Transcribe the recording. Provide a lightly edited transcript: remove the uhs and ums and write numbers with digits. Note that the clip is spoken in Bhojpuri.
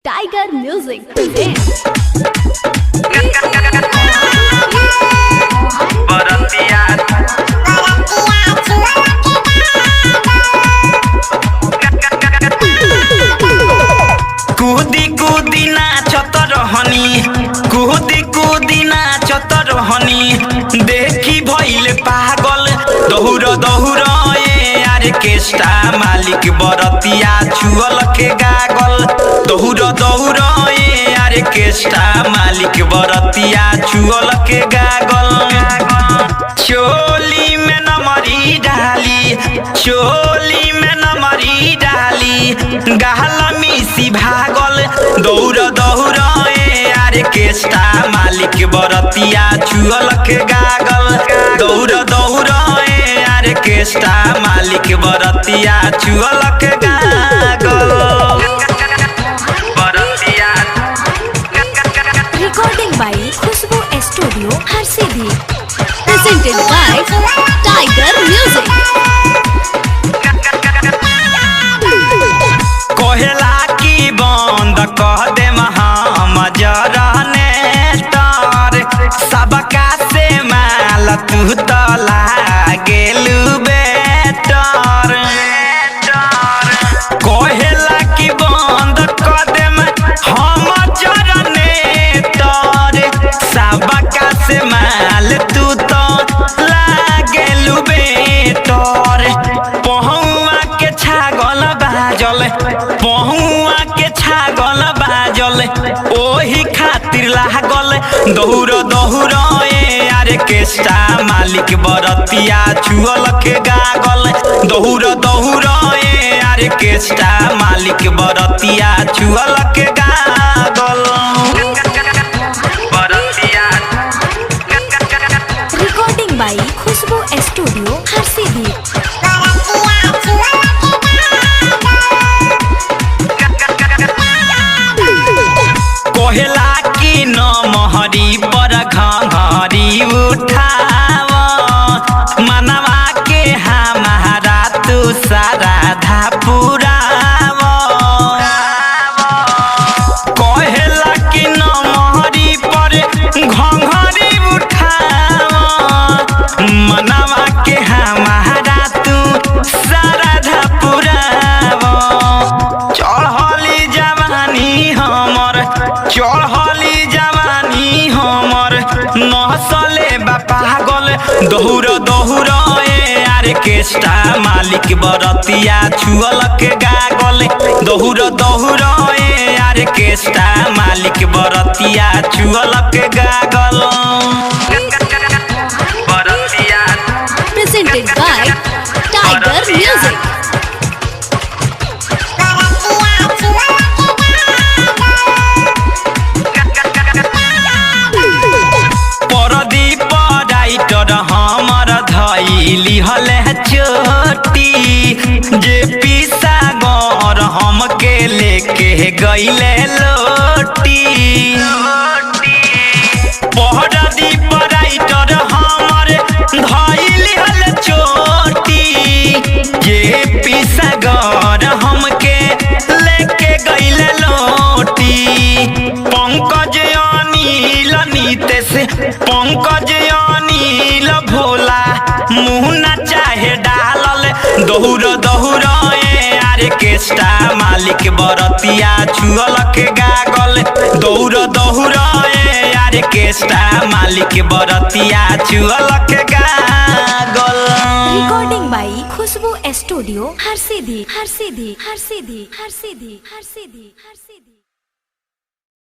टाइगर म्यूजिक प्रेजेंट्स कूदी कूदी नाचत रहनी कूदी कूदी नाचत रहनी देखी भइल पागल दहुर दहुर ऑर्केस्ट्रा मालिक बरतिया छुअल के गागल दहुर दहुर ऑर्केस्ट्रा मालिक बरतिया छुअल के गागल चोली में नमरी डाली चोली में नमरी डाली गहला मिसी भागल दौड़ दौड़ ऑर्केस्ट्रा मालिक बरतिया छुअल के गागल दौड़ दौड़ ऑर्केस्ट्रा मालिक बरतिया छुअल के गागल बरतिया recording by Khushboo studio Harsiddhi presented by tiger music कोहला की बंद कह दे हम जरने तार सबका से माल तू तो लागेलू बेटर कोहला की बंद कह दे हम जरने तार सबका से माल तू तो लागेलू बेटर पहुआ के छागल बाजल पहुआ के छागल बाजल ओही खातिर लागल दौड़ दौड़ ऑर्केस्ट्रा मालिक बरतिया छुअल के गागल दौड़ दौड़ ऑर्केस्ट्रा मालिक बरतिया छुअल के गागल बरतिया recording by Khushboo studio Harsiddhi कोहला की नमहरी पर घंघरी उठाव मनवा के हमारा तू साराधा पुराव कोहला की नमहरी पर घंघरी उठाव मनवा के हमारा तू साराधा पुराव चढ़ली जवानी हमर चढ़ली जवानी हमर नहसले बा पागल दहुर दहुर ऑर्केस्ट्रा मालिक बरतिया छुअल के गागल दहुर दहुर ऑर्केस्ट्रा मालिक बरतिया छुअल के गागल बरतिया presented by tiger Music Pardeep writer हमर धैली हले चोटी जे पीसा गौर हमके लेके गईले लोटी परदीप राइटर हमर धैली हले चोटी जे पीसा गौर हमके लेके गईले लोटी पंकज अनिल नीतेश पंकज अनिल भोला मुँह न चाहे डालल दहुर दहुर ऑर्केस्ट्रा मालिक बरतिया छुअल के गागल दौड़ दौड़ ऑर्केस्ट्रा मालिक बरतिया छुअल के गागल recording by Khushboo studio Harsiddhi Harsiddhi Harsiddhi Harsiddhi Harsiddhi Harsiddhi